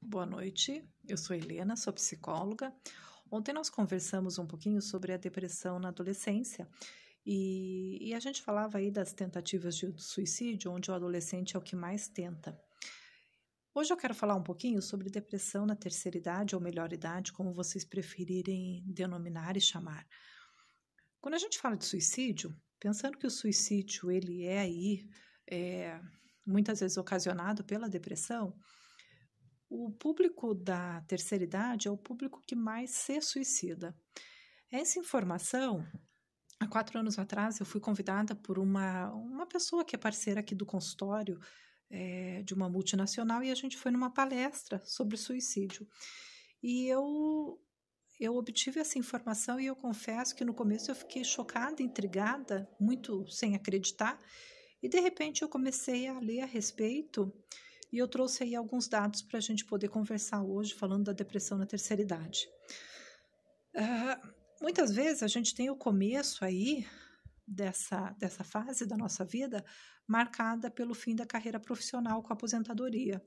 Boa noite, eu sou Helena, sou psicóloga. Ontem nós conversamos um pouquinho sobre a depressão na adolescência e a gente falava aí das tentativas de suicídio, onde o adolescente é o que mais tenta. Hoje eu quero falar um pouquinho sobre depressão na terceira idade ou melhor idade, como vocês preferirem denominar e chamar. Quando a gente fala de suicídio, pensando que o suicídio ele é aí muitas vezes ocasionado pela depressão, o público da terceira idade é o público que mais se suicida. Essa informação, há 4 anos atrás, eu fui convidada por uma pessoa que é parceira aqui do consultório de uma multinacional e a gente foi numa palestra sobre suicídio. E eu obtive essa informação e eu confesso que no começo eu fiquei chocada, intrigada, muito sem acreditar. E de repente eu comecei a ler a respeito e eu trouxe aí alguns dados para a gente poder conversar hoje, falando da depressão na terceira idade. Muitas vezes a gente tem o começo aí dessa fase da nossa vida marcada pelo fim da carreira profissional com a aposentadoria.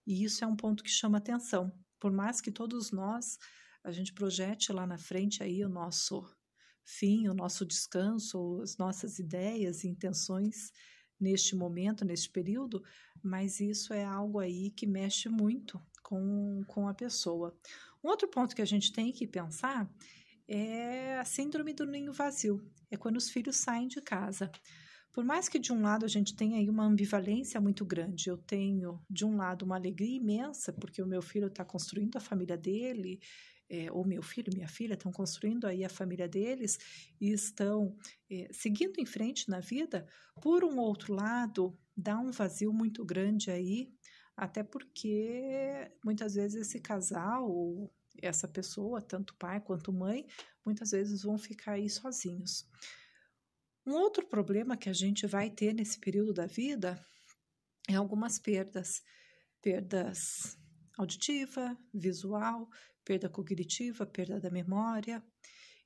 E isso é um ponto que chama atenção. Por mais que todos nós, a gente projete lá na frente aí o nosso fim, o nosso descanso, as nossas ideias e intenções neste momento, neste período, mas isso é algo aí que mexe muito com a pessoa. Um outro ponto que a gente tem que pensar é a síndrome do ninho vazio, é quando os filhos saem de casa. Por mais que de um lado a gente tenha aí uma ambivalência muito grande, eu tenho de um lado uma alegria imensa, porque o meu filho está construindo a família dele, ou meu filho, minha filha estão construindo aí a família deles e estão seguindo em frente na vida. Por um outro lado, dá um vazio muito grande aí, até porque muitas vezes esse casal ou essa pessoa, tanto pai quanto mãe, muitas vezes vão ficar aí sozinhos. Um outro problema que a gente vai ter nesse período da vida é algumas perdas auditiva, visual, perda cognitiva, perda da memória.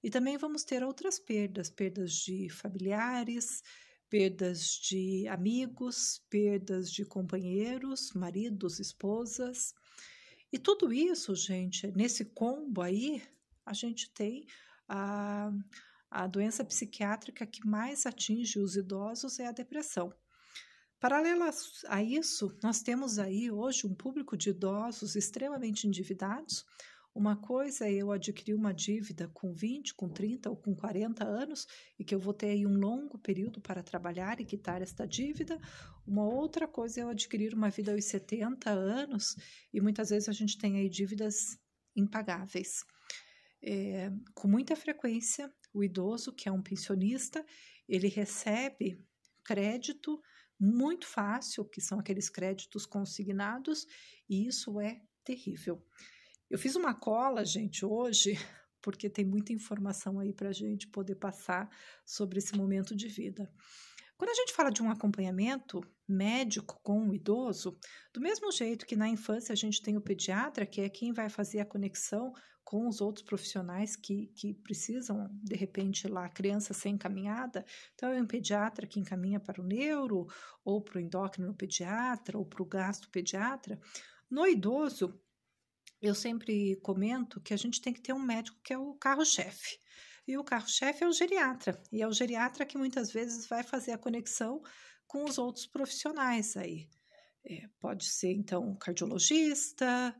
E também vamos ter outras perdas de familiares, perdas de amigos, perdas de companheiros, maridos, esposas. E tudo isso, gente, nesse combo aí, a gente tem a doença psiquiátrica que mais atinge os idosos é a depressão. Paralelo a isso, nós temos aí hoje um público de idosos extremamente endividados. Uma coisa é eu adquirir uma dívida com 20, com 30 ou com 40 anos e que eu vou ter aí um longo período para trabalhar e quitar esta dívida. Uma outra coisa é eu adquirir uma vida aos 70 anos e muitas vezes a gente tem aí dívidas impagáveis. Com muita frequência, o idoso, que é um pensionista, ele recebe crédito muito fácil, que são aqueles créditos consignados, e isso é terrível. Eu fiz uma cola, gente, hoje, porque tem muita informação aí para a gente poder passar sobre esse momento de vida. Quando a gente fala de um acompanhamento médico com o idoso, do mesmo jeito que na infância a gente tem o pediatra, que é quem vai fazer a conexão com os outros profissionais que precisam, de repente, lá, a criança ser encaminhada. Então, é um pediatra que encaminha para o neuro, ou para o endócrino pediatra, ou para o gastropediatra. No idoso, eu sempre comento que a gente tem que ter um médico que é o carro-chefe. E o carro-chefe é o geriatra. E é o geriatra que muitas vezes vai fazer a conexão com os outros profissionais aí. Pode ser, então, o cardiologista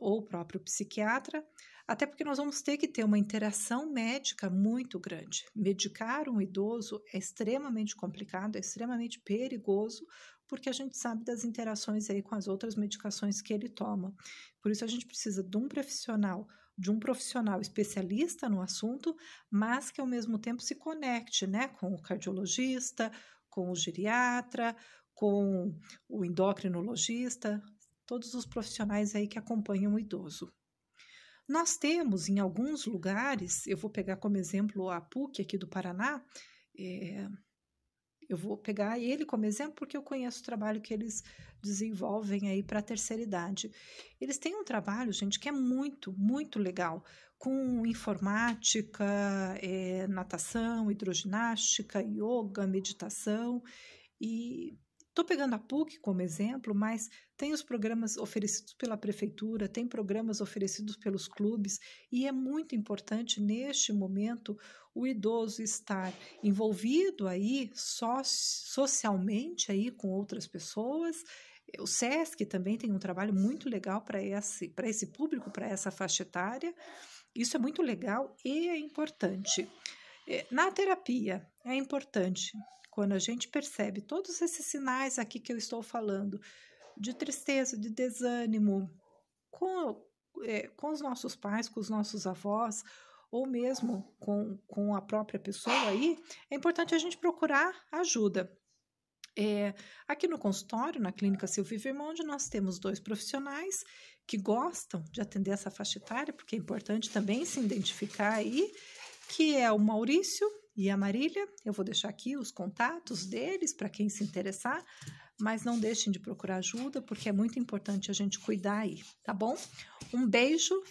ou o próprio psiquiatra, até porque nós vamos ter que ter uma interação médica muito grande. Medicar um idoso é extremamente complicado, é extremamente perigoso, porque a gente sabe das interações aí com as outras medicações que ele toma. Por isso a gente precisa de um profissional especialista no assunto, mas que ao mesmo tempo se conecte, né, com o cardiologista, com o geriatra, com o endocrinologista, todos os profissionais aí que acompanham o idoso. Nós temos em alguns lugares, eu vou pegar como exemplo a PUC aqui do Paraná, eu vou pegar ele como exemplo porque eu conheço o trabalho que eles desenvolvem aí para a terceira idade. Eles têm um trabalho, gente, que é muito, muito legal, com informática, natação, hidroginástica, yoga, meditação, e Estou pegando a PUC como exemplo, mas tem os programas oferecidos pela prefeitura, tem programas oferecidos pelos clubes, e é muito importante neste momento o idoso estar envolvido aí socialmente aí com outras pessoas. O SESC também tem um trabalho muito legal para esse público, para essa faixa etária. Isso é muito legal e é importante. Na terapia, é importante, quando a gente percebe todos esses sinais aqui que eu estou falando, de tristeza, de desânimo, com os nossos pais, com os nossos avós, ou mesmo com a própria pessoa aí, é importante a gente procurar ajuda. Aqui no consultório, na Clínica Silvio Vermonde, nós temos 2 profissionais que gostam de atender essa faixa etária, porque é importante também se identificar aí, que é o Maurício e a Marília. Eu vou deixar aqui os contatos deles para quem se interessar, mas não deixem de procurar ajuda, porque é muito importante a gente cuidar aí, tá bom? Um beijo,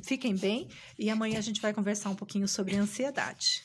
fiquem bem, e amanhã a gente vai conversar um pouquinho sobre ansiedade.